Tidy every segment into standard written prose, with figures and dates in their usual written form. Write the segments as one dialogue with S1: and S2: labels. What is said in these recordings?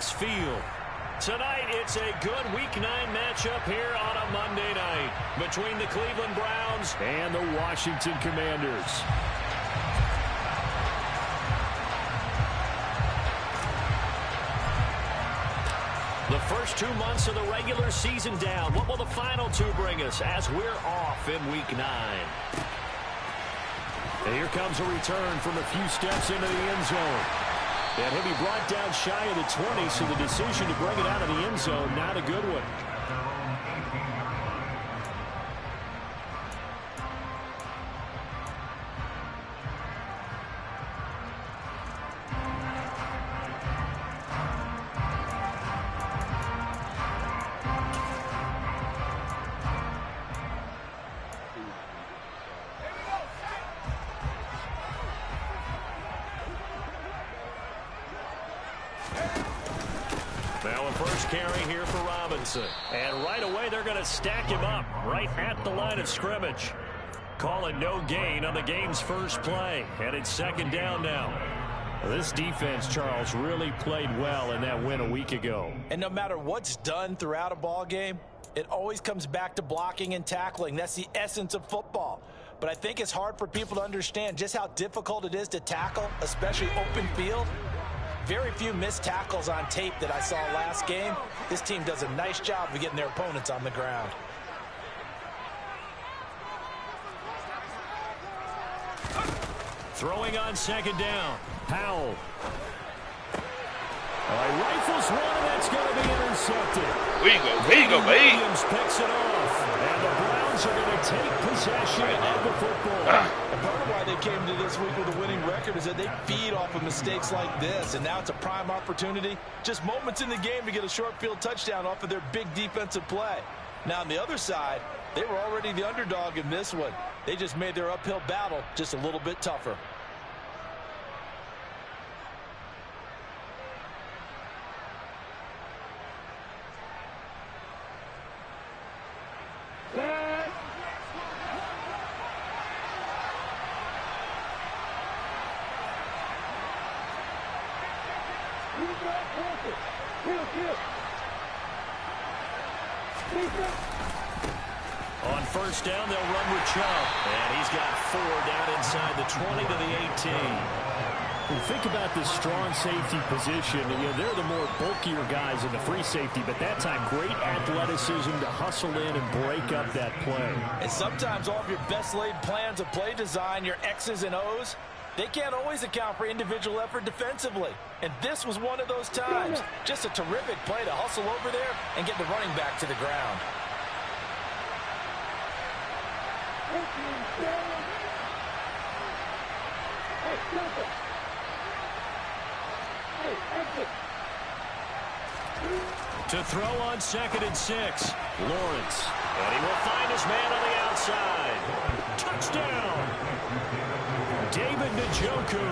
S1: FedEx Field. Tonight, it's a good Week 9 matchup here on a Monday night between the Cleveland Browns and the Washington Commanders. The first 2 months of the regular season down. What will the final two bring us as we're off in Week 9? And here comes a return from a few steps into the end zone. And he'll be brought down shy of the 20, so the decision to bring it out of the end zone, not a good one. Now a first carry here for Robinson. And right away they're going to stack him up right at the line of scrimmage. Calling no gain on the game's first play. And it's second down now. This defense, Charles, really played well in that win a week ago.
S2: And no matter what's done throughout a ball game, it always comes back to blocking and tackling. That's the essence of football. But I think it's hard for people to understand just how difficult it is to tackle, especially open field. Very few missed tackles on tape that I saw last game. This team does a nice job of getting their opponents on the ground.
S1: Throwing on second down. Powell. Rifles one, and that's going to be intercepted.
S3: There you go, baby.
S1: Williams picks it off. And the Browns are going to take possession of the football.
S2: And part of why they came to this week with a winning record is that they feed off of mistakes like this. And now it's a prime opportunity. Just moments in the game to get a short field touchdown off of their big defensive play. Now on the other side, they were already the underdog in this one. They just made their uphill battle just a little bit tougher.
S1: On first down, they'll run with Chubb. And he's got 4 down inside the 20 to the 18. When you think about this strong safety position, they're the more bulkier guys in the free safety, but that time, great athleticism to hustle in and break up that play.
S2: And sometimes all of your best laid plans of play design, your X's and O's, they can't always account for individual effort defensively. And this was one of those times. Just a terrific play to hustle over there and get the running back to the ground.
S1: To throw on 2nd and 6, Lawrence. And he will find his man on the outside. Touchdown! David Njoku,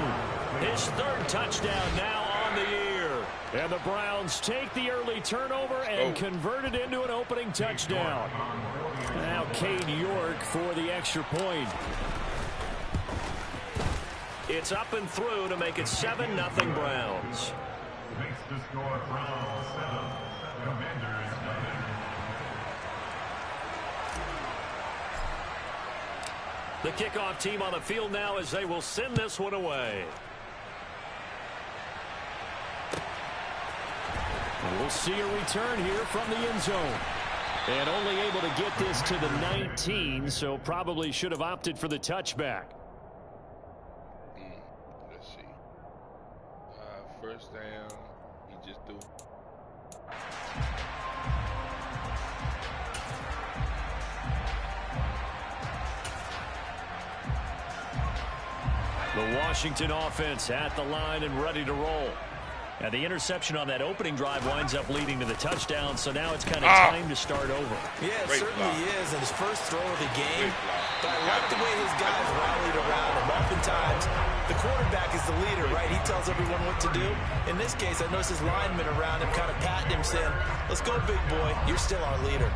S1: his 3rd touchdown now on the year. And the Browns take the early turnover and convert it into an opening touchdown. Now Cade York for the extra point. It's up and through to make it 7-0 Browns.
S4: Makes the score Browns 7, Commanders 9.
S1: The kickoff team on the field now as they will send this one away. And we'll see a return here from the end zone. And only able to get this to the 19, so probably should have opted for the touchback.
S3: Let's see. First down, he just threw.
S1: The Washington offense at the line and ready to roll. And the interception on that opening drive winds up leading to the touchdown, so now it's kind of time to start over.
S2: Yeah, it
S3: Great
S2: certainly
S3: block.
S2: is in his first throw of the game.
S3: Great block.
S2: But I like the way his guys rallied around him. Oftentimes, the quarterback is the leader, right? He tells everyone what to do. In this case, I noticed his linemen around him kind of patting him, saying, let's go, big boy. You're still our leader.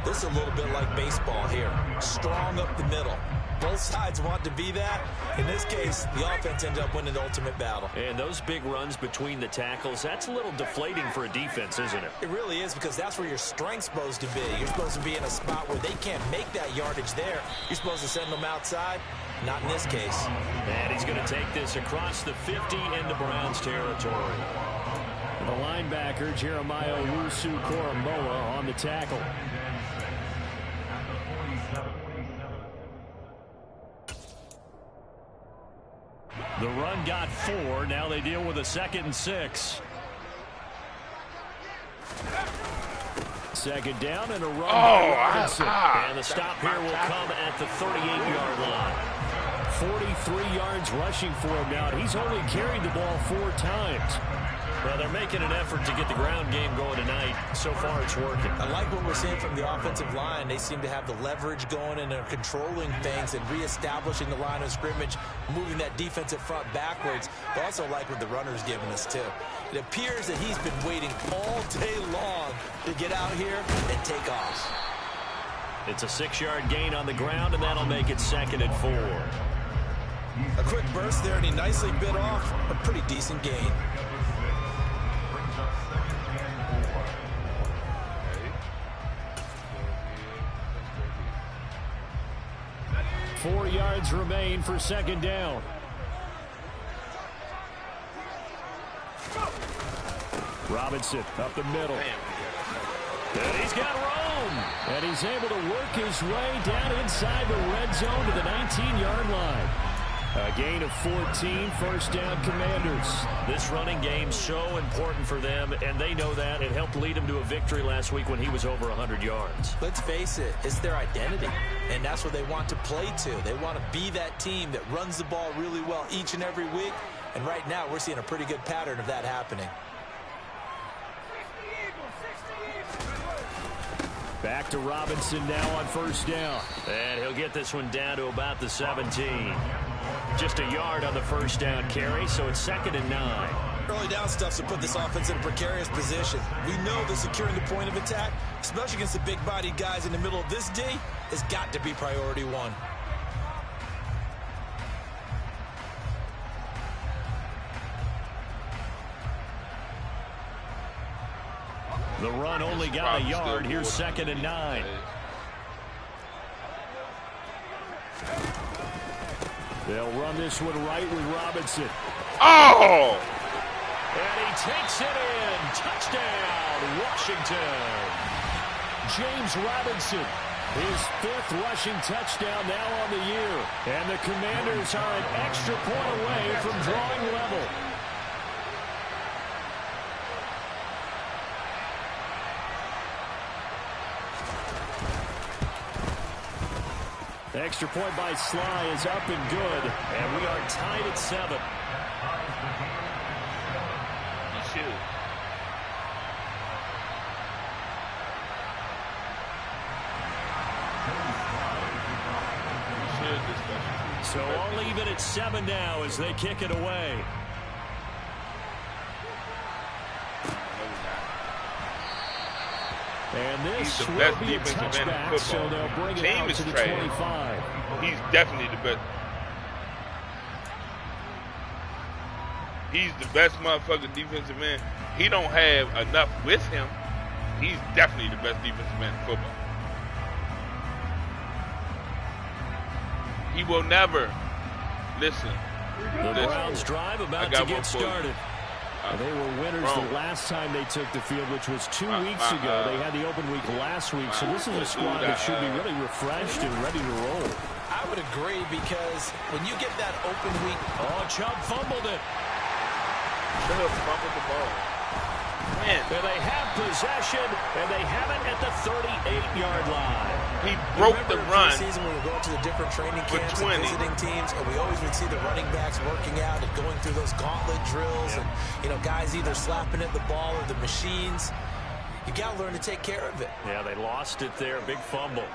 S2: This is a little bit like baseball here. Strong up the middle. Both sides want to be that. In this case, the offense ended up winning the ultimate battle.
S1: And those big runs between the tackles, that's a little deflating for a defense, isn't it?
S2: It really is, because that's where your strength's supposed to be. You're supposed to be in a spot where they can't make that yardage there. You're supposed to send them outside. Not in this case.
S1: And he's going to take this across the 50 into Browns territory. And the linebacker, Jeremiah Owusu-Koramoah, on the tackle. The run got 4. Now they deal with a 2nd and 6. Second down and a run. And the stop here will come at the 38-yard line. 43 yards rushing for him now. He's only carried the ball 4 times. Well, they're making an effort to get the ground game going tonight. So far, it's working.
S2: I like what we're seeing from the offensive line. They seem to have the leverage going, and they're controlling things and reestablishing the line of scrimmage, moving that defensive front backwards. But also like what the runner's giving us, too. It appears that he's been waiting all day long to get out here and take off.
S1: It's a 6-yard gain on the ground, and that'll make it 2nd and 4.
S2: A quick burst there, and he nicely bit off a pretty decent gain.
S1: 4 yards remain for 2nd down. Robinson up the middle. And he's got room. And he's able to work his way down inside the red zone to the 19-yard line. A gain of 14, first down Commanders. This running game's so important for them, and they know that. It helped lead them to a victory last week when he was over 100 yards.
S2: Let's face it, it's their identity, and that's what they want to play to. They want to be that team that runs the ball really well each and every week, and right now we're seeing a pretty good pattern of that happening.
S1: Back to Robinson now on first down. And he'll get this one down to about the 17. Just a yard on the first down carry, so it's 2nd and 9.
S2: Early down stuff to put this offense in a precarious position. We know that securing the point of attack, especially against the big-bodied guys in the middle of this D, has got to be priority 1.
S1: The run only got a yard. Here's 2nd and 9. They'll run this one right with Robinson.
S3: Oh!
S1: And he takes it in. Touchdown, Washington. James Robinson, his 5th rushing touchdown now on the year. And the Commanders are an extra point away from drawing level. Extra point by Sly is up and good, and we are tied at 7.
S3: You should.
S1: So all even at 7 now as they kick it away. And this
S3: He's the
S1: will
S3: best
S1: be a
S3: defensive end in
S1: touchback, so
S3: football.
S1: they'll bring it
S3: Team
S1: out
S3: is
S1: to the
S3: trash.
S1: 25.
S3: He's definitely the best. He's the best motherfucking defensive end. He don't have enough with him. He's definitely the best defensive end in football. He will never listen.
S1: The Browns drive about to get started. They were winners
S3: Wrong.
S1: the last time they took the field, which was 2 weeks ago. They had the open week last week, so this is a squad that should be really refreshed and ready to roll.
S2: I would agree, because when you get that open week...
S1: Oh, Chubb fumbled it.
S3: Shut up, fumble the ball. Man.
S1: And they have possession, and they have it at the 38-yard line.
S3: He broke the run.
S2: Season when we were going to the different training
S3: For
S2: camps
S3: 20.
S2: and visiting teams, and we always would see the running backs working out and going through those gauntlet drills, and guys either slapping at the ball or the machines. You got to learn to take care of it.
S1: Yeah, they lost it there. Big fumble.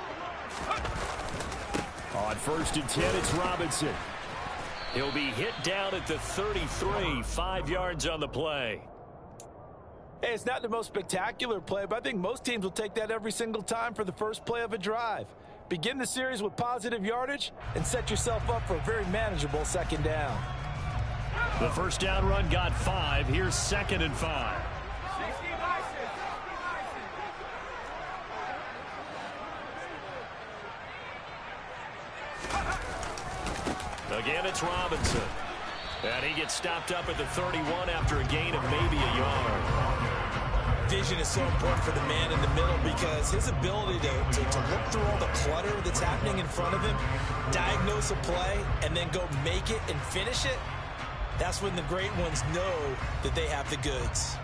S1: On 1st and 10, it's Robinson. He'll be hit down at the 33, 5 yards on the play.
S2: Hey, it's not the most spectacular play, but I think most teams will take that every single time for the first play of a drive. Begin the series with positive yardage and set yourself up for a very manageable second down.
S1: The first down run got 5. Here's 2nd and 5. Again, it's Robinson. And he gets stopped up at the 31 after a gain of maybe a yard.
S2: Vision is so important for the man in the middle because his ability to look through all the clutter that's happening in front of him, diagnose a play, and then go make it and finish it, that's when the great ones know that they have the goods.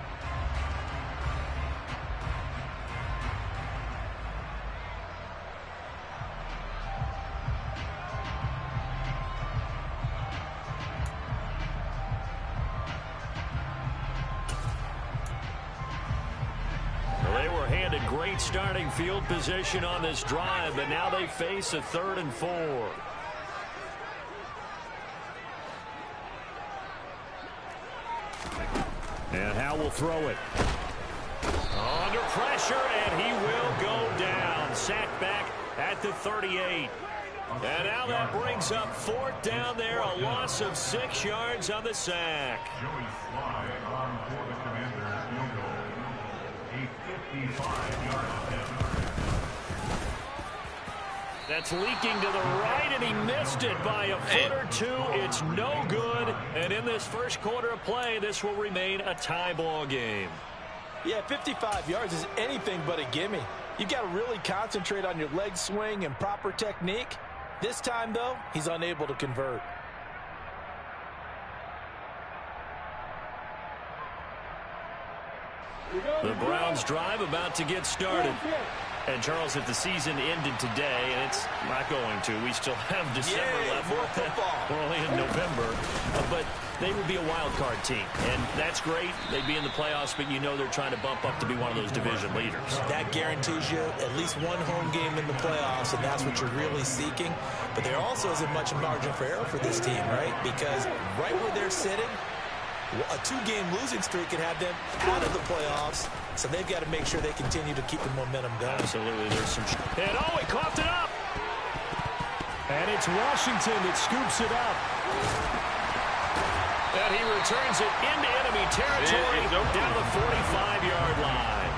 S1: They were handed great starting field position on this drive, but now they face a 3rd and 4. And Howe will throw it. Under pressure, and he will go down. Sacked back at the 38. And now that brings up 4th down there, a loss of 6 yards on the sack.
S4: Joey Sly on for the Commanders field goal. A 55-yard attempt.
S1: That's leaking to the right, and he missed it by a foot or two. It's no good. And in this first quarter of play, this will remain a tie ball game.
S2: Yeah, 55 yards is anything but a gimme. You've got to really concentrate on your leg swing and proper technique. This time, though, he's unable to convert.
S1: The Browns drive about to get started. And, Charles, if the season ended today, and it's not going to, we still have December left.
S2: More football.
S1: We're only in November. But they would be a wild card team. And that's great. They'd be in the playoffs, but you know they're trying to bump up to be one of those division leaders.
S2: That guarantees you at least one home game in the playoffs, and that's what you're really seeking. But there also isn't much margin for error for this team, right? Because right where they're sitting, a 2-game losing streak could have them out of the playoffs, so they've got to make sure they continue to keep the momentum going.
S1: Absolutely. There's some... And, oh, he coughed it up! And it's Washington that scoops it up. And he returns it into enemy territory down the 45-yard line.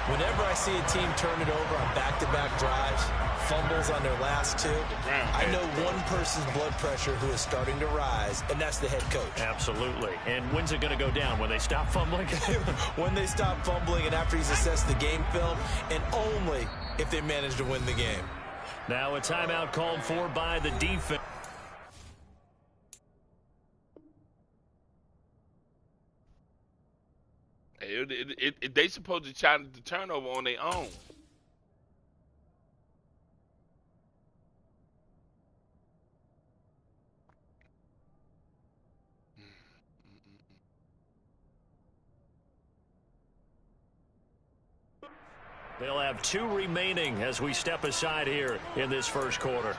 S2: Whenever I see a team turn it over on back-to-back drives, fumbles on their last 2, I know one person's blood pressure who is starting to rise, and that's the head coach.
S1: Absolutely. And when's it going to go down? When they stop fumbling?
S2: When they stop fumbling and after he's assessed the game film, and only if they manage to win the game.
S1: Now a timeout called for by the defense.
S3: They supposed to challenge the turnover on their own.
S1: They'll have 2 remaining as we step aside here in this first quarter.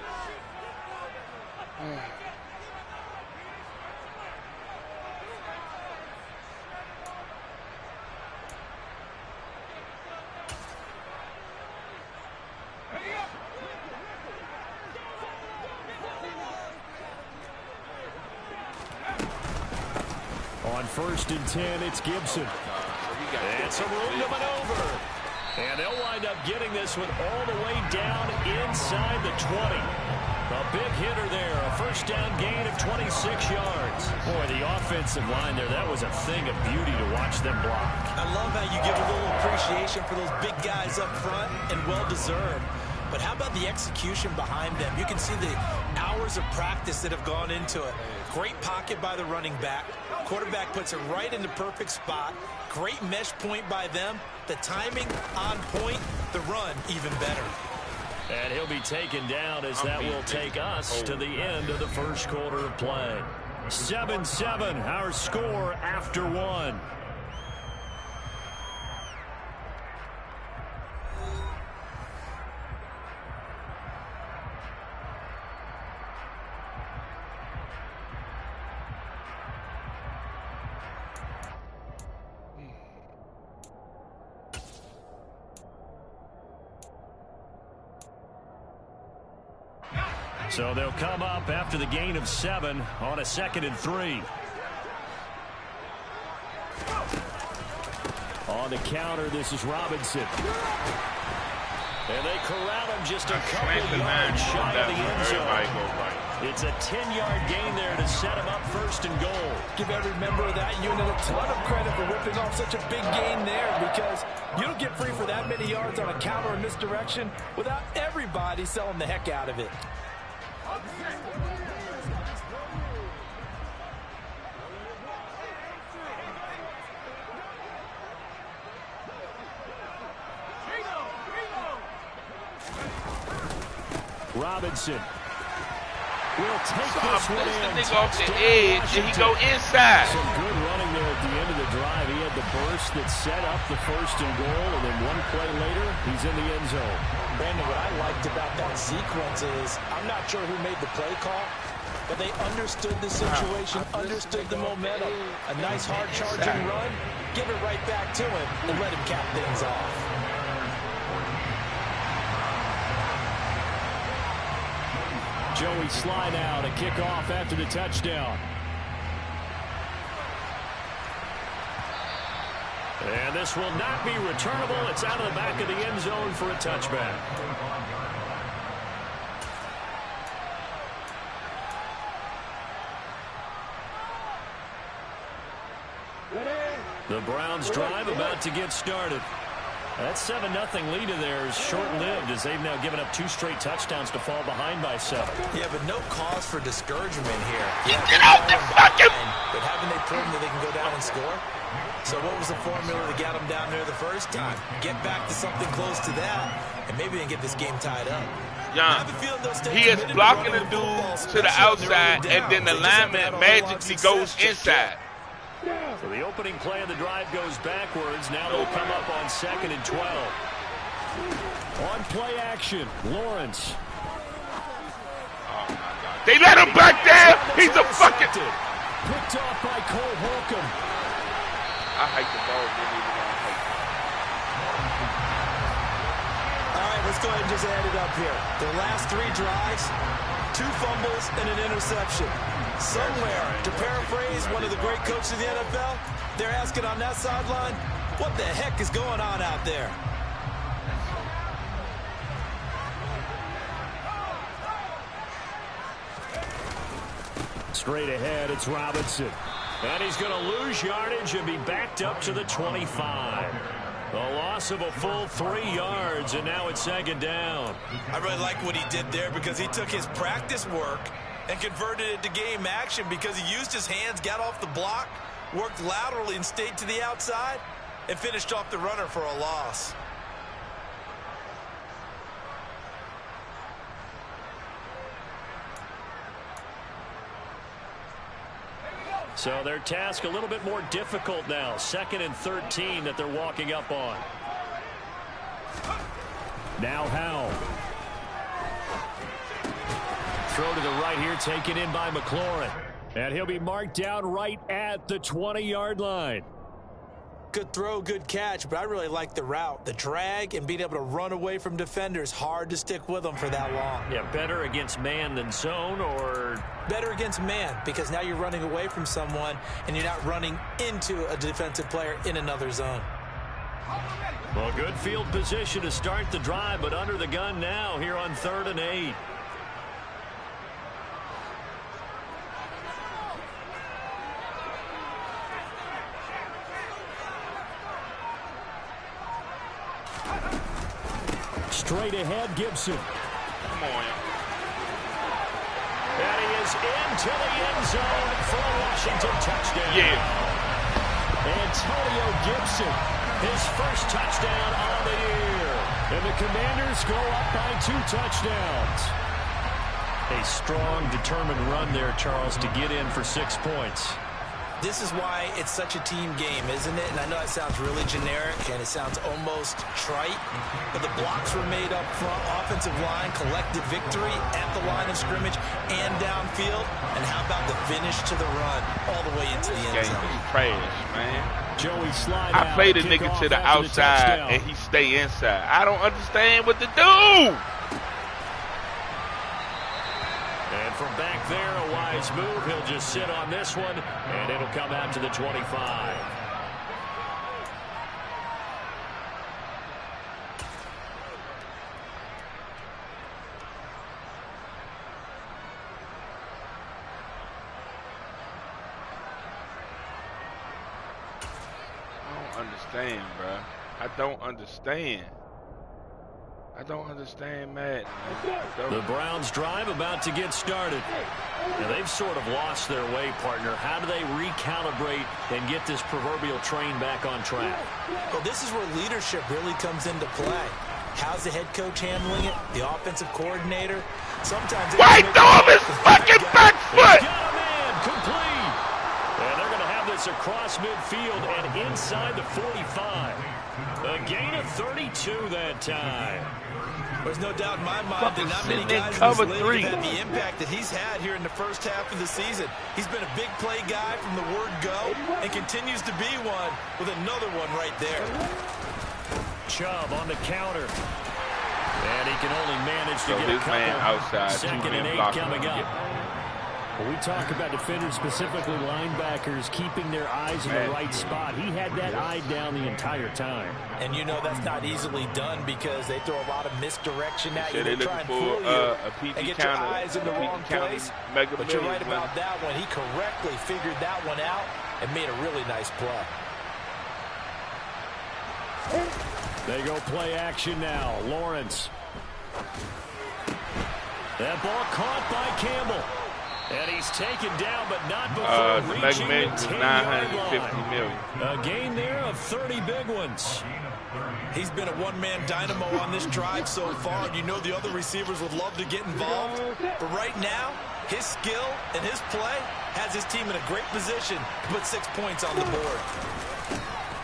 S1: On 1st and 10, it's Gibson. And some room to maneuver. And they'll wind up getting this one all the way down inside the 20. A big hitter there. A first down gain of 26 yards. Boy, the offensive line there, that was a thing of beauty to watch them block.
S2: I love how you give a little appreciation for those big guys up front, and well-deserved. But how about the execution behind them? You can see the hours of practice that have gone into it. Great pocket by the running back. Quarterback puts it right in the perfect spot. Great mesh point by them. The timing on point. The run even better.
S1: And he'll be taken down as that will take us to the end of the first quarter of play. 7-7, our score after 1. So they'll come up after the gain of 7 on a 2nd and 3. On the counter, this is Robinson. And they corral him just a couple of yards shy of the end zone. It's a 10-yard gain there to set him up 1st and goal.
S2: Give every member of that unit a ton of credit for ripping off such a big gain there, because you don't get free for that many yards on a counter or misdirection without everybody selling the heck out of it.
S1: Robinson will take this one in.
S3: This nigga off the edge, and he go inside.
S1: Some good running there at the end of the drive. He had the burst that set up the 1st and goal, and then one play later, he's in the end zone.
S2: Brandon, what I liked about that sequence is, I'm not sure who made the play call, but they understood the situation, understood the momentum. A nice hard charging run, give it right back to him, and let him cap things off.
S1: Joey Sly now to kick off after the touchdown. And this will not be returnable. It's out of the back of the end zone for a touchback. The Browns drive about to get started. That 7-0 lead of theirs short-lived, as they've now given up 2 straight touchdowns to fall behind by 7.
S2: Yeah, but no cause for discouragement here.
S3: Get out the fucking...
S2: But haven't they proven that they can go down and score? So what was the formula to get them down there the first time? Get back to something close to that, and maybe they can get this game tied up.
S3: Yeah, he is blocking the dude to the outside, and then the lineman magically goes inside.
S1: So the opening play of the drive goes backwards. Now they'll come up on 2nd and 12. On play action, Lawrence.
S3: Oh, my God. They let him back there. He's a fucking...
S1: Picked off by Cole Holcomb.
S3: I hate the ball.
S2: All right, let's go ahead and just add it up here. Their last 3 drives, 2 fumbles and an interception. Somewhere, to paraphrase one of the great coaches of the NFL, they're asking on that sideline, what the heck is going on out there?
S1: Straight ahead, it's Robinson. And he's going to lose yardage and be backed up to the 25. A loss of a full 3 yards, and now it's 2nd down.
S2: I really like what he did there, because he took his practice work and converted it to game action, because he used his hands, got off the block, worked laterally and stayed to the outside, and finished off the runner for a loss.
S1: So their task a little bit more difficult now. 2nd and 13 that they're walking up on. Now Howell. Throw to the right here, taken in by McLaurin. And he'll be marked down right at the 20-yard line.
S2: Good throw, good catch, but I really like the route. The drag and being able to run away from defenders, hard to stick with them for that long.
S1: Yeah, better against man than zone, or...
S2: Better against man, because now you're running away from someone and you're not running into a defensive player in another zone.
S1: Well, good field position to start the drive, but under the gun now here on 3rd and 8. Straight ahead, Gibson.
S3: Come on.
S1: And he is into the end zone for a Washington touchdown.
S3: Yeah.
S1: Antonio Gibson, his first touchdown on the year. And the Commanders go up by 2 touchdowns. A strong, determined run there, Charles, to get in for 6 points.
S2: This is why it's such a team game, isn't it? And I know that sounds really generic and it sounds almost trite, but the blocks were made up front, offensive line, collective victory at the line of scrimmage and downfield. And how about the finish to the run all the way into the end zone?
S3: Game is trash, man.
S1: Joey Slide.
S3: I play the nigga to the outside and he stay inside. I don't understand what to do.
S1: from back there, a wise move. He'll just sit on this one, and it'll come out to the 25.
S3: Understand, bro. I don't understand. I don't understand, Matt.
S1: The Browns drive about to get started. Now, they've sort of lost their way, partner. How do they recalibrate and get this proverbial train back on track?
S2: Well, this is where leadership really comes into play. How's the head coach handling it? The offensive coordinator? Sometimes...
S3: Wait, throw him his fucking back foot!
S1: Got a man, complete! And they're going to have this across midfield and inside the 45. A gain of 32 that time.
S2: There's no doubt in my mind that not many guys in this league have had the impact that he's had here in the first half of the season. He's been a big play guy from the word go and continues to be one with another one right there.
S1: Chubb on the counter. And he can only manage to get a couple.
S3: Man outside,
S1: 2nd and 8 coming up. When we talk about defenders, specifically linebackers, keeping their eyes in the right spot. He had that eye down the entire time.
S2: And you know that's not easily done because they throw a lot of misdirection at you.
S3: They
S2: try and fool you and get your eyes in the wrong place. But you're right about that one. He correctly figured that one out and made a really nice play.
S1: They go play action now. Lawrence. That ball caught by Campbell. And he's taken down, but not before reaching the 10-yard line. A gain there of 30 big ones.
S2: He's been a one-man dynamo on this drive so far. You know the other receivers would love to get involved. But right now, his skill and his play has his team in a great position to put 6 points on the board.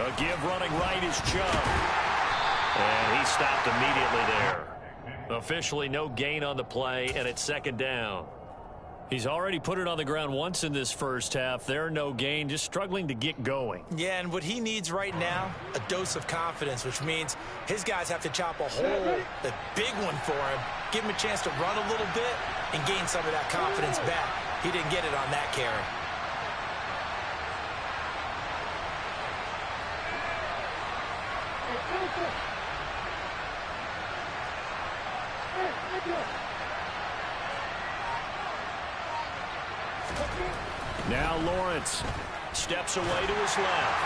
S1: A give running right is Chubb. And he stopped immediately there. Officially no gain on the play, and it's 2nd down. He's already put it on the ground once in this first half. There, no gain, just struggling to get going.
S2: Yeah, and what he needs right now, a dose of confidence, which means his guys have to chop a hole, a big one for him, give him a chance to run a little bit and gain some of that confidence back. He didn't get it on that carry.
S1: Now Lawrence steps away to his left.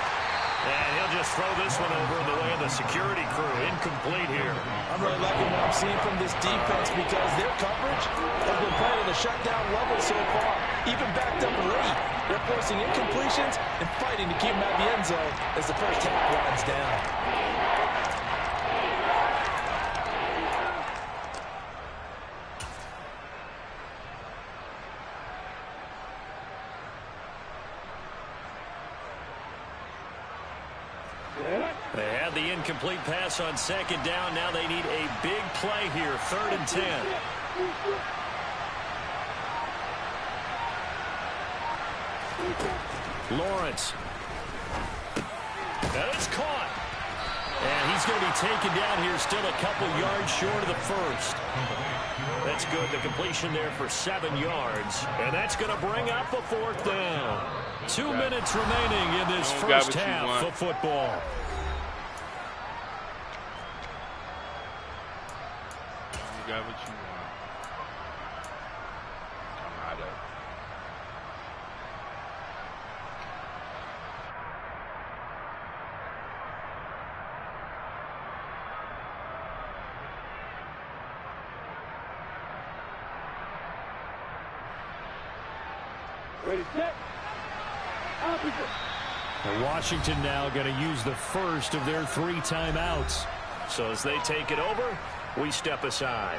S1: And he'll just throw this one over in the way of the security crew. Incomplete here.
S2: I'm really liking what I'm seeing from this defense because their coverage has been playing at a shutdown level so far. Even backed up late, they're forcing incompletions and fighting to keep them out of the end zone as the first half winds down.
S1: They had the incomplete pass on 2nd down. Now they need a big play here, 3rd and 10. Lawrence. And it's caught. And he's going to be taken down here, still a couple yards short of the first. That's good. The completion there for 7 yards. And that's going to bring up a 4th down. 2 minutes remaining in this first half of football.
S3: You got what you want. Come out of.
S5: Ready, set.
S1: And Washington now going to use the first of their 3 timeouts. So as they take it over, we step aside.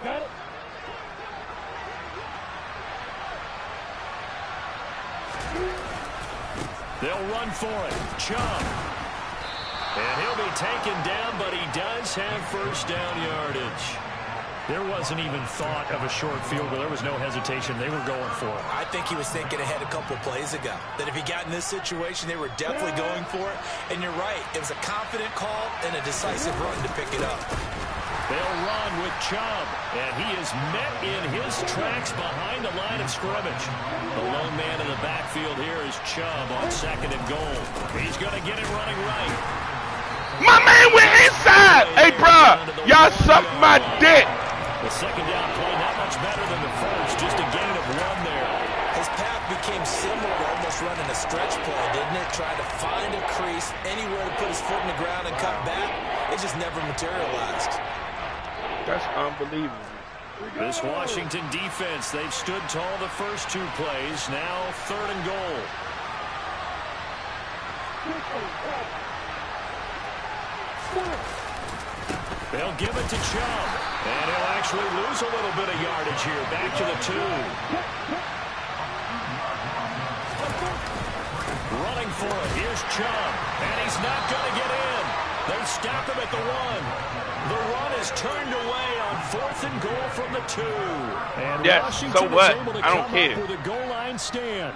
S5: Got it.
S1: They'll run for it. Chubb. And he'll be taken down, but he does have first down yardage. There wasn't even thought of a short field goal. There was no hesitation. They were going for it.
S2: I think he was thinking ahead a couple plays ago. That if he got in this situation, they were definitely going for it. And you're right. It was a confident call and a decisive run to pick it up.
S1: They'll run with Chubb, and he is met in his tracks behind the line of scrimmage. The lone man in the backfield here is Chubb on 2nd and goal. He's going to get it running right.
S3: My man went inside. Hey, bro, y'all suck my dick.
S1: The second down play not much better than the first, just a gain of 1 there.
S2: His path became similar to almost running a stretch play, didn't it? Trying to find a crease, anywhere to put his foot in the ground and cut back. It just never materialized.
S3: That's unbelievable.
S1: This Washington defense, they've stood tall the first 2 plays. Now 3rd and goal. They'll give it to Chubb, and he'll actually lose a little bit of yardage here. Back to the 2. Running for it. Here's Chubb, and he's not going to get in. They stop him at the 1. The run is turned away on 4th and goal from the 2. And
S3: yes,
S1: Washington
S3: so what?
S1: is able to
S3: I don't
S1: come
S3: care.
S1: up with a goal line stand.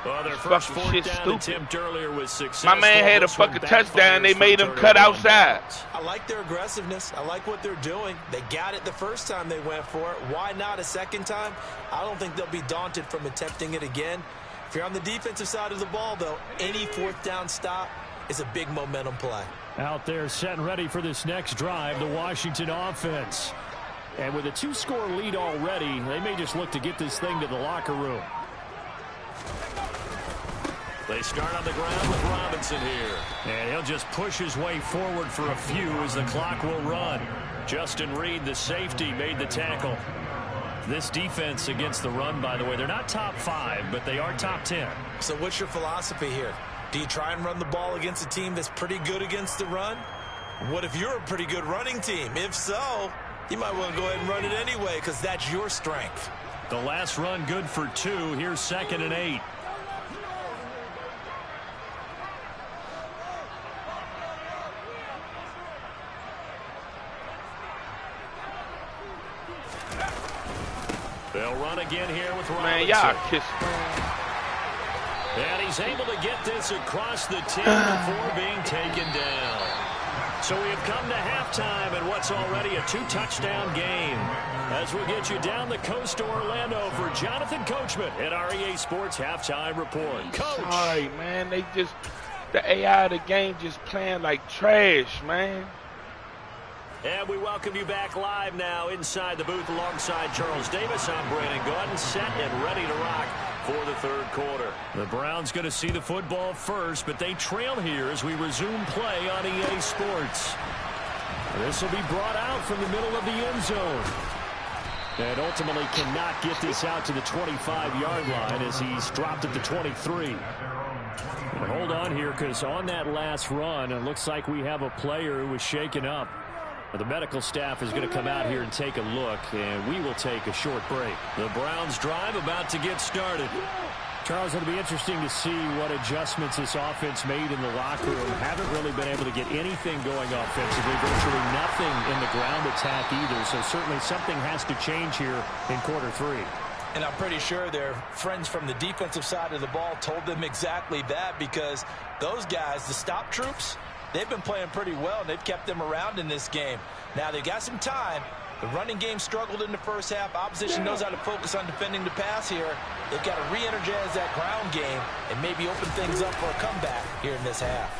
S1: Well, their
S3: This
S1: first
S3: fucking
S1: 4th
S3: shit's
S1: down
S3: stupid.
S1: attempt earlier was successful.
S3: My man had a
S1: This one
S3: fucking touchdown. They
S1: backfires
S3: made
S1: for
S3: him cut
S1: turnover.
S3: outside.
S2: I like their aggressiveness. I like what they're doing. They got it the first time they went for it. Why not a second time? I don't think they'll be daunted from attempting it again. If you're on the defensive side of the ball, though, any 4th down stop is a big momentum play.
S1: Out there set and ready for this next drive, the Washington offense. And with a 2-score lead already, they may just look to get this thing to the locker room. They start on the ground with Robinson here. And he'll just push his way forward for a few as the clock will run. Justin Reed, the safety, made the tackle. This defense against the run, by the way, they're not top 5, but they are top 10.
S2: So what's your philosophy here? Do you try and run the ball against a team that's pretty good against the run? What if you're a pretty good running team? If so, you might want to go ahead and run it anyway because that's your strength.
S1: The last run good for 2. Here's 2nd and 8. They'll run again here with Robinson.
S3: Man, y'all kiss.
S1: And he's able to get this across the 10 before being taken down. So we have come to halftime in what's already a 2-touchdown game. As we get you down the coast to Orlando for Jonathan Coachman at our EA Sports Halftime Report. Coach.
S3: Sorry, man. They just, the AI of the game just playing like trash, man.
S1: And we welcome you back live now inside the booth alongside Charles Davis. I'm Brandon Gaudin, set and ready to rock for the 3rd quarter. The Browns going to see the football first, but they trail here as we resume play on EA Sports. This will be brought out from the middle of the end zone. And ultimately cannot get this out to the 25-yard line as he's dropped at the 23. And hold on here because on that last run, it looks like we have a player who was shaken up. The medical staff is going to come out here and take a look, and we will take a short break. The Browns drive about to get started. Charles, it'll be interesting to see what adjustments this offense made in the locker room. Haven't really been able to get anything going offensively, virtually nothing in the ground attack either, so certainly something has to change here in quarter 3.
S2: And I'm pretty sure their friends from the defensive side of the ball told them exactly that because those guys, the stop troops, they've been playing pretty well, and they've kept them around in this game. Now, they've got some time. The running game struggled in the first half. Opposition knows how to focus on defending the pass here. They've got to re-energize that ground game and maybe open things up for a comeback here in this half.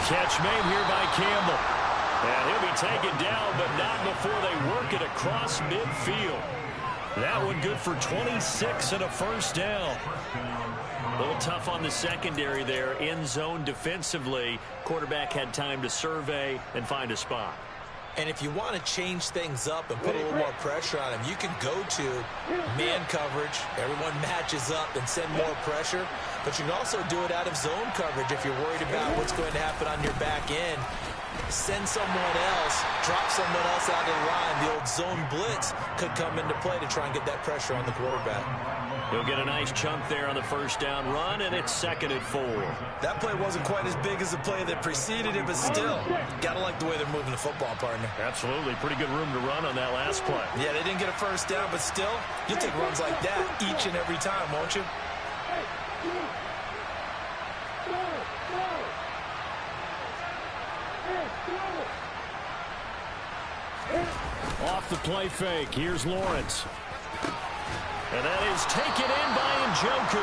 S1: Catch made here by Campbell. And he'll be taken down, but not before they work it across midfield. That one good for 26 and a first down. A little tough on the secondary there. End zone defensively. Quarterback had time to survey and find a spot.
S2: And if you want to change things up and put a little more pressure on him, you can go to man coverage. Everyone matches up and send more pressure. But you can also do it out of zone coverage if you're worried about what's going to happen on your back end. send someone else, drop someone else out of the line. The old zone blitz could come into play to try and get that pressure on the quarterback.
S1: He'll get a nice chunk there on the first down run, and it's 2nd and 4.
S2: That play wasn't quite as big as the play that preceded it, but still, got to like the way they're moving the football, partner.
S1: Absolutely. Pretty good room to run on that last play.
S2: Yeah, they didn't get a first down, but still, you'll take runs like that each and every time, won't you?
S1: Off the play fake. Here's Lawrence. And that is taken in by Njoku.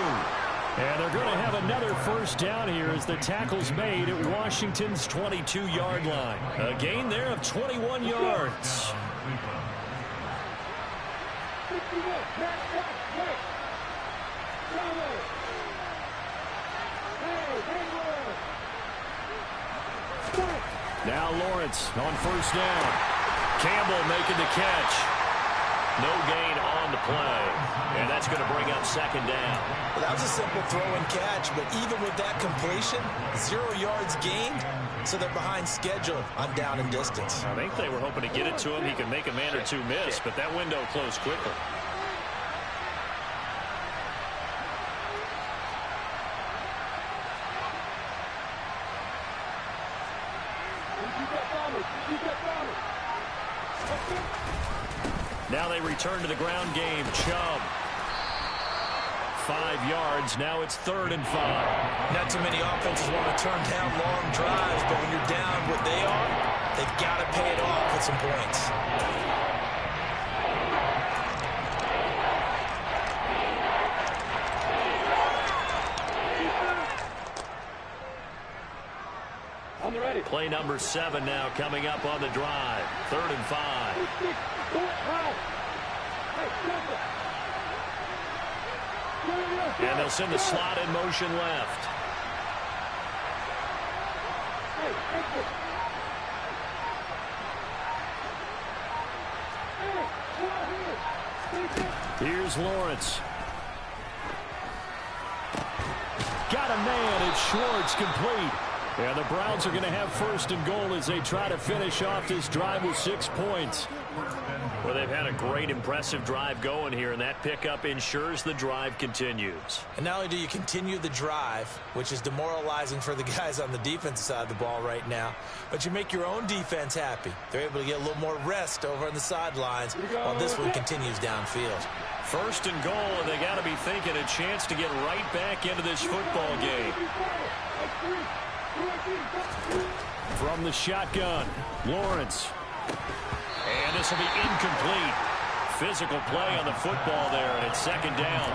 S1: And they're going to have another first down here as the tackle's made at Washington's 22-yard line. A gain there of 21 yards. Now Lawrence on first down. Campbell making the catch. No gain on the play. And that's going to bring up 2nd down.
S2: Well, that was a simple throw and catch, but even with that completion, 0 yards gained, so they're behind schedule on down and distance.
S1: I think they were hoping to get it to him. He could make a man or two miss, but that window closed quickly. Now they return to the ground game. Chubb. 5 yards. Now it's 3rd and 5.
S2: Not too many offenses want to turn down long drives, but when you're down what they are, they've got to pay it off with some points.
S1: Play number 7 now coming up on the drive. 3rd and 5. And they'll send the slot in motion left. Here's Lawrence. Got a man. It's Schwartz, complete. And the Browns are going to have 1st and goal as they try to finish off this drive with 6 points. Well, they've had a great, impressive drive going here, and that pickup ensures the drive continues.
S2: And not only do you continue the drive, which is demoralizing for the guys on the defensive side of the ball right now, but you make your own defense happy. They're able to get a little more rest over on the sidelines while this one continues downfield.
S1: 1st and goal, and they got to be thinking a chance to get right back into this football game. From the shotgun, Lawrence. And this will be incomplete. Physical play on the football there, and it's 2nd down.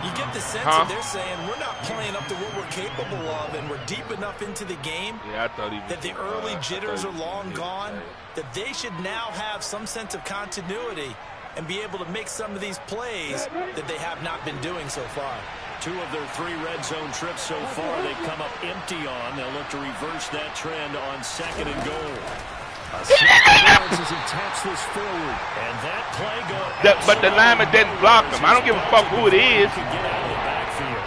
S2: You get the sense that they're saying we're not playing up to what we're capable of, and we're deep enough into the game that the early jitters are long gone, that they should now have some sense of continuity and be able to make some of these plays that they have not been doing so far.
S1: 2 of their 3 red zone trips so far they've come up empty on. They'll look to reverse that trend on 2nd and goal. As he taps this forward. And that play goes.
S3: But the lineman didn't block him. I don't give a fuck who it is.
S1: Get out of the backfield.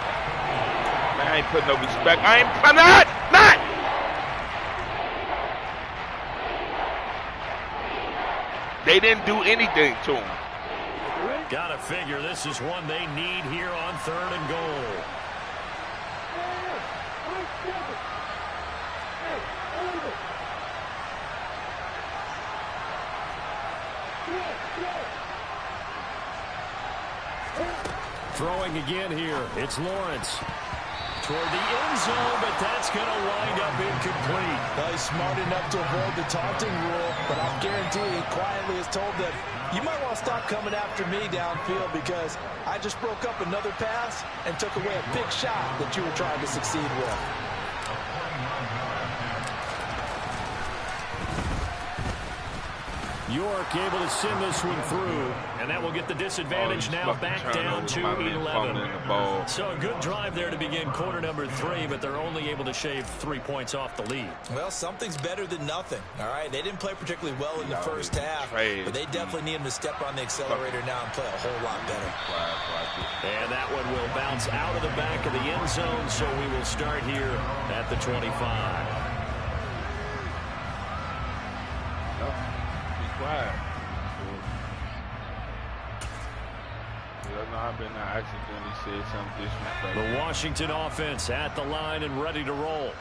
S3: Man, I ain't putting no respect. I'm not. They didn't do anything to him.
S1: Gotta figure this is one they need here on 3rd and goal. Throwing again here. It's Lawrence. Toward the end zone, but that's going to wind up incomplete.
S2: Well, he's smart enough to avoid the taunting rule, but I'll guarantee he quietly has told them, you might want to stop coming after me downfield because I just broke up another pass and took away a big shot that you were trying to succeed with.
S1: York able to send this one through, and that will get the disadvantage now back down to 11. So a good drive there to begin quarter number 3, but they're only able to shave 3 points off the lead.
S2: Well, something's better than nothing, all right? They didn't play particularly well in the first half, but they definitely need him to step on the accelerator now and play a whole lot better.
S1: And that one will bounce out of the back of the end zone, so we will start here at the 25.
S3: know I've been accidentally said something disrespectful.
S1: The Washington offense at the line and ready to roll.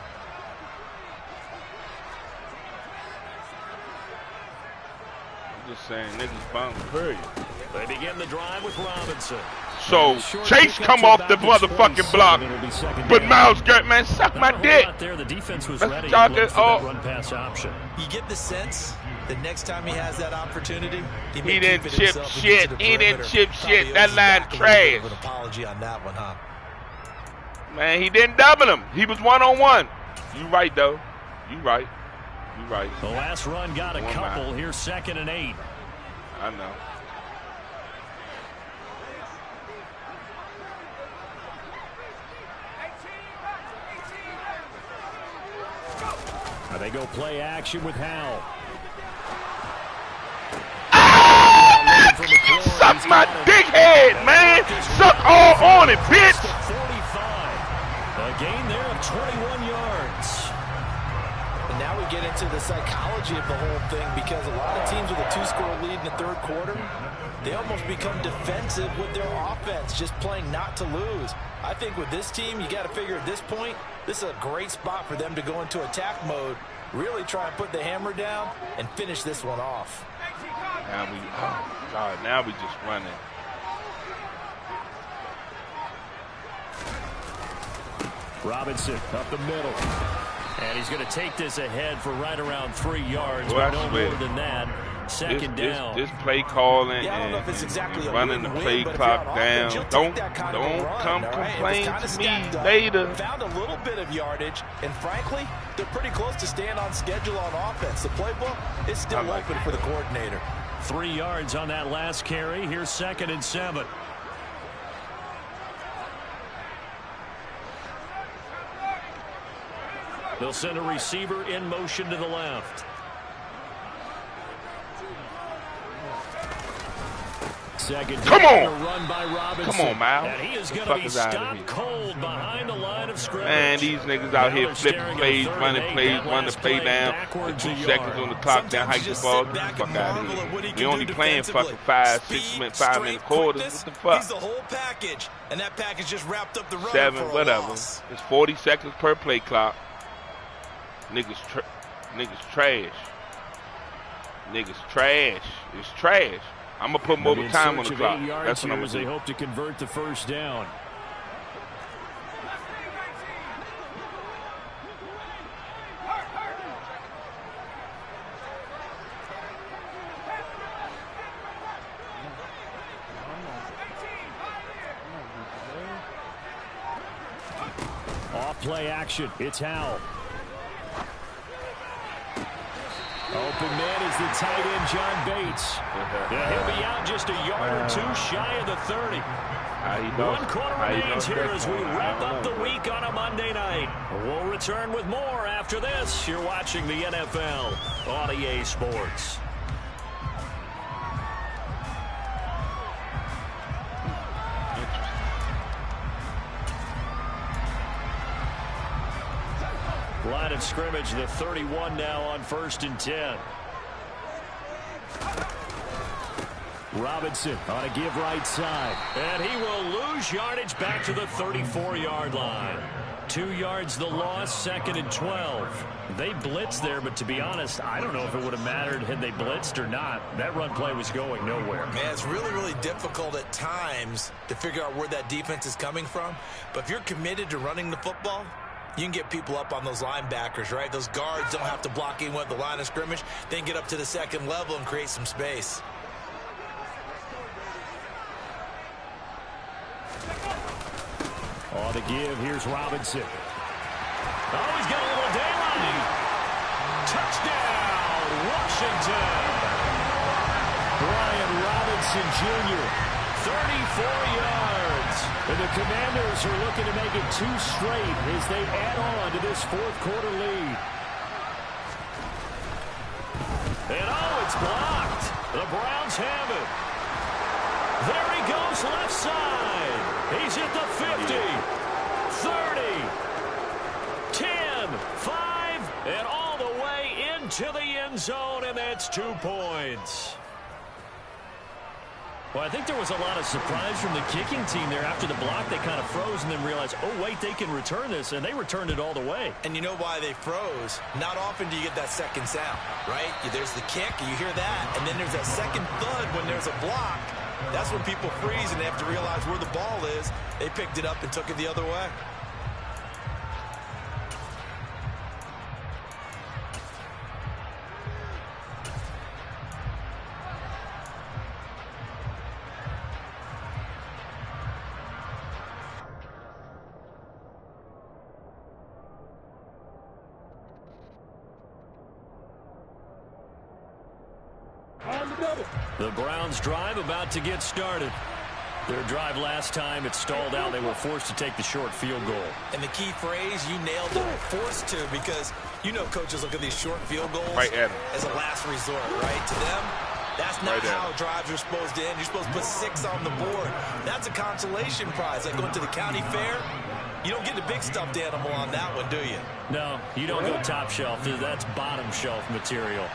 S3: I'm just saying, niggas bump, period.
S1: They begin the drive with Robinson.
S3: So Chase come off the motherfucking block, but Myles Garrett, man, suck my dick.
S1: The defense was
S3: Let's
S1: ready
S3: talk
S1: to look
S3: it
S1: for
S3: all.
S1: that run pass option.
S2: You get the sense that next time he has that opportunity,
S3: He
S2: may
S3: didn't
S2: keep it
S3: chip
S2: himself and
S3: shit.
S2: get to the
S3: He didn't
S2: perimeter.
S3: chip
S2: Probably
S3: shit.
S2: owes
S3: That
S2: his
S3: line
S2: back a little bit of
S3: trash.
S2: an apology on that one, huh?
S3: Man, he didn't double him. He was one-on-one. You right, though. You right. You right.
S1: The last run got a
S3: One
S1: couple.
S3: mile.
S1: Here's 2nd and 8.
S3: I know.
S1: They go play action with Howell.
S3: Suck my dick head, man. Suck all on it, bitch.
S1: 45. A gain there of 21 yards.
S2: And now we get into the psychology of the whole thing, because a lot of teams with a 2-score lead in the third quarter, they almost become defensive with their offense, just playing not to lose. I think with this team, you got to figure at this point, this is a great spot for them to go into attack mode, really try and put the hammer down and finish this one off.
S3: Now we, oh God, now we just running.
S1: Robinson up the middle. And he's going to take this ahead for right around 3 yards,
S3: Well,
S1: but no
S3: I swear.
S1: more than that. Second down.
S3: This play calling
S2: Yeah, I don't know
S3: and
S2: if it's exactly a
S3: running the
S2: win-win,
S3: play
S2: but if
S3: clock
S2: you're on
S3: down.
S2: offense, you'll take
S3: Don't
S2: that kind of a run,
S3: come
S2: all right? If
S3: complain
S2: it's kinda
S3: to
S2: stacked
S3: me
S2: up,
S3: later.
S2: Found a little bit of yardage, and frankly, they're pretty close to staying on schedule on offense. The playbook is still open for the coordinator.
S1: 3 yards on that last carry. Here's 2nd and 7. They'll send a receiver in motion to the left. Second
S3: Come
S1: down,
S3: on.
S1: a run by Robinson.
S3: Come on, Mal.
S1: And he is
S3: Get the
S1: going to be
S3: fuckers outta
S1: stopped
S3: here.
S1: cold behind the line of scrimmage.
S3: Man, these niggas out
S1: Now
S3: here
S1: they're
S3: flipping
S1: staring at
S3: plays,
S1: 3rd and
S3: running
S1: 8.
S3: plays,
S1: That
S3: run the
S1: last
S3: play down.
S1: backwards
S3: With
S1: a
S3: 2
S1: yard.
S3: seconds on the clock, then
S2: Sometimes
S3: hike
S2: you
S3: the
S2: just
S3: ball.
S2: sit
S3: Get the
S2: back
S3: fuck
S2: and
S3: out of
S2: marvel at what he
S3: here.
S2: can
S3: We only
S2: do
S3: playing
S2: defensively.
S3: fucking 5, 6
S2: Speed,
S3: minute, 5 minute
S2: strength,
S3: quarters.
S2: quickness.
S3: What the fuck?
S2: He's the whole package, and that package just wrapped up the run
S3: 7,
S2: for a
S3: whatever.
S2: loss.
S3: It's 40 seconds per play clock. Niggas trash. Niggas trash. It's trash. I'm gonna put more
S1: In
S3: time on
S1: search
S3: the
S1: of
S3: clock.
S1: 8 yards
S3: That's what I'm
S1: here as
S3: gonna
S1: they
S3: do.
S1: hope to convert the first down. Off play action. It's Howell. Open man is the tight end, John Bates. Yeah, he'll be out just a yard or two shy of the 30. One quarter remains here as we wrap up the week on a Monday night. We'll return with more after this. You're watching the NFL on EA Sports. Line of scrimmage, the 31 now on 1st and 10. Robinson on a give right side. And he will lose yardage back to the 34-yard line. 2 yards the loss, 2nd and 12. They blitzed there, but to be honest, I don't know if it would have mattered had they blitzed or not. That run play was going nowhere.
S2: Man, it's really, really difficult at times to figure out where that defense is coming from. But if you're committed to running the football, you can get people up on those linebackers, right? Those guards don't have to block in with the line of scrimmage. They can get up to the second level and create some space.
S1: On the give, here's Robinson. Oh, he's got a little daylight. Touchdown, Washington. Brian Robinson Jr., 34 yards. And the Commanders are looking to make it 2 straight as they add on to this 4th quarter lead. And oh, it's blocked. The Browns have it. There he goes left side. He's at the 50, 30, 10, 5, and all the way into the end zone, and that's 2 points. Well, I think there was a lot of surprise from the kicking team there. After the block, they kind of froze and then realized, oh, wait, they can return this, and they returned it all the way.
S2: And you know why they froze? Not often do you get that second sound, right? There's the kick, you hear that, and then there's that second thud when there's a block. That's when people freeze and they have to realize where the ball is. They picked it up and took it the other way.
S1: The Browns drive about to get started. Their drive last time, it stalled out. They were forced to take the short field goal.
S2: And the key phrase, you nailed it, forced to, because you know coaches look at these short field goals as a last resort, right? To them, that's not how drives are supposed to end. You're supposed to put 6 on the board. That's a consolation prize. Like going to the county fair, you don't get the big stuffed animal on that one, do you?
S1: No, you don't go top shelf. That's bottom shelf material.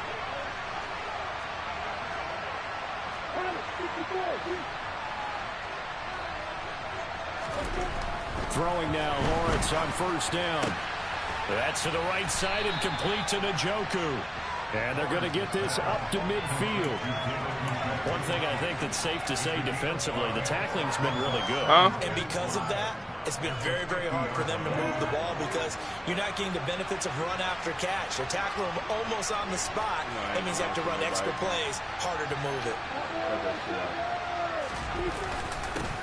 S1: Throwing now, Lawrence on first down. That's to the right side and complete to Njoku. And they're going to get this up to midfield. One thing I think that's safe to say defensively, the tackling's been really good.
S2: And because of that, it's been very, very hard for them to move the ball because you're not getting the benefits of run after catch. They're tackling them almost on the spot. That means you have to run extra plays, harder to move it.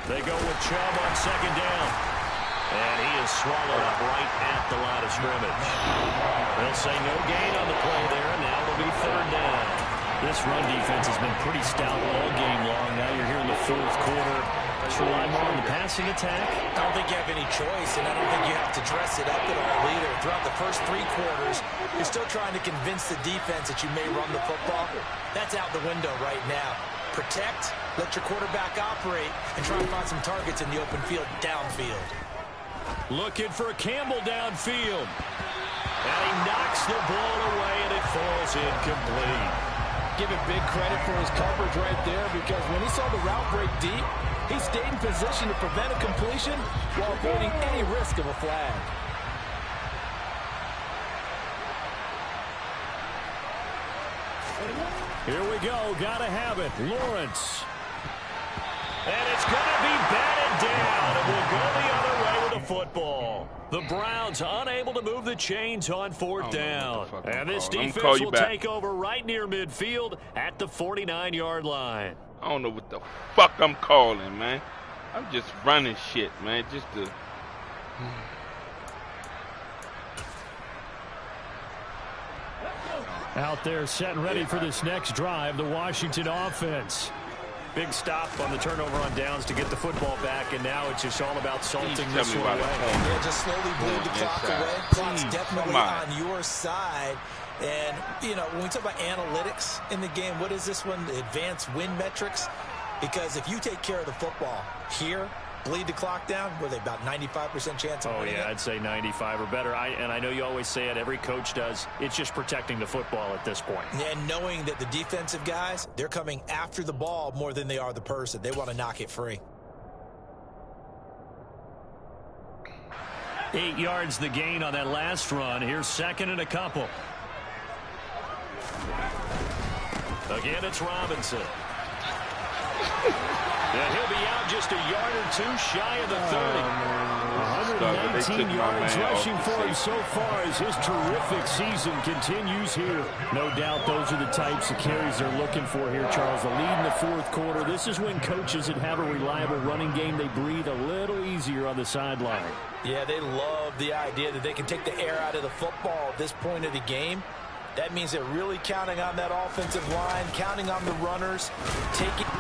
S1: They go with Chubb on second down. And he is swallowed up right at the line of scrimmage. They'll say no gain on the play there, and now it'll be third down. This run defense has been pretty stout all game long. Now you're here in the fourth quarter. Let's rely more on the passing attack.
S2: I don't think you have any choice, and I don't think you have to dress it up at all either. Throughout the first 3 quarters, you're still trying to convince the defense that you may run the football. That's out the window right now. Protect, let your quarterback operate, and try and find some targets in the open field downfield.
S1: Looking for Campbell downfield. And he knocks the ball away, and it falls incomplete.
S5: Give it big credit for his coverage right there because when he saw the route break deep, he stayed in position to prevent a completion while avoiding any risk of a flag.
S1: Here we go. Gotta have it. Lawrence. And it's going to be batted down. It will go the other way with the football. The Browns unable to move the chains on fourth down. And this defense will take over right near midfield at the 49-yard line.
S3: I don't know what the fuck I'm calling, man. I'm just running shit, man. Just to...
S1: Out there set and ready for this next drive, the Washington offense. Big stop on the turnover on downs to get the football back, and now it's just all about salting this one away.
S2: Yeah, just slowly bleed the clock away. Clock's definitely on your side. And, you know, when we talk about analytics in the game, what is this one? The advanced win metrics? Because if you take care of the football here, bleed the clock down, were they about 95% chance of winning it?
S1: I'd say 95 or better. And I know you always say it, every coach does. It's just protecting the football at this point.
S2: And knowing that the defensive guys, they're coming after the ball more than they are the person. They want to knock it free.
S1: 8 yards the gain on that last run. Here's second and a couple. Again, it's Robinson. Yeah, he'll be out just a yard or two shy of the 30. 119 yards rushing for him so far as his terrific season continues here. No doubt those are the types of carries they're looking for here, Charles. The lead in the fourth quarter. This is when coaches that have a reliable running game, they breathe a little easier on the sideline.
S2: Yeah, they love the idea that they can take the air out of the football at this point of the game. That means they're really counting on that offensive line, counting on the runners.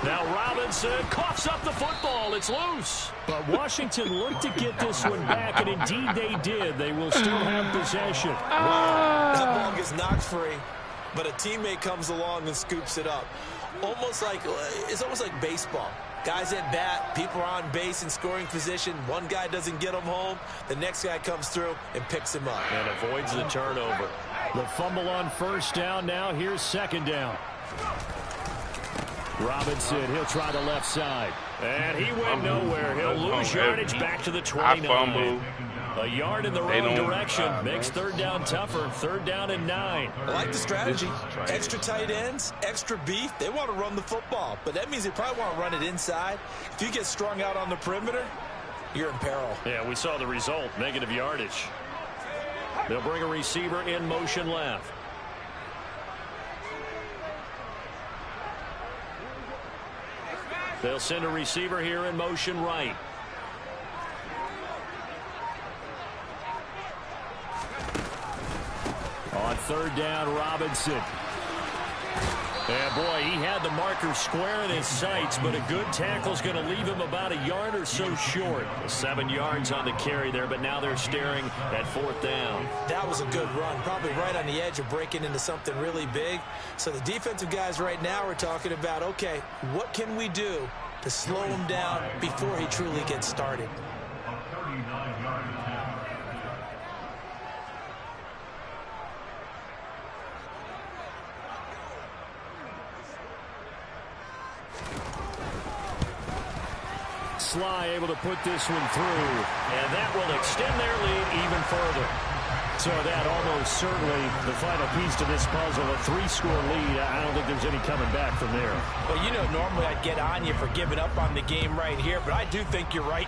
S1: Now Robinson coughs up the football. It's loose. But Washington looked to get this one back, and indeed they did. They will still have possession.
S2: Wow. That ball gets knocked free, but a teammate comes along and scoops it up. It's almost like baseball. Guys at bat, people are on base in scoring position. One guy doesn't get him home. The next guy comes through and picks him up.
S1: And avoids the turnover. The fumble on first down. Now here's second down. Robinson, he'll try the left side. And he went nowhere. He'll lose yardage back to the 29.
S3: I fumble.
S1: A yard in the wrong direction. Makes third down tougher. 3rd down and 9.
S2: I like the strategy. Extra tight ends, extra beef. They want to run the football, but that means they probably want to run it inside. If you get strung out on the perimeter, you're in peril.
S1: Yeah, we saw the result. Negative yardage. They'll bring a receiver in motion left. They'll send a receiver here in motion right. On 3rd down, Robinson. And boy, he had the marker square in his sights, but a good tackle's going to leave him about a yard or so short. 7 yards on the carry there, but now they're staring at 4th down.
S2: That was a good run, probably right on the edge of breaking into something really big. So the defensive guys right now are talking about, okay, what can we do to slow him down before he truly gets started?
S4: A 39-yard attempt.
S1: Sly able to put this one through, and that will extend their lead even further. So that almost certainly the final piece to this puzzle, a 3-score lead. I don't think there's any coming back from there.
S2: Well, you know, normally I'd get on you for giving up on the game right here, but I do think you're right.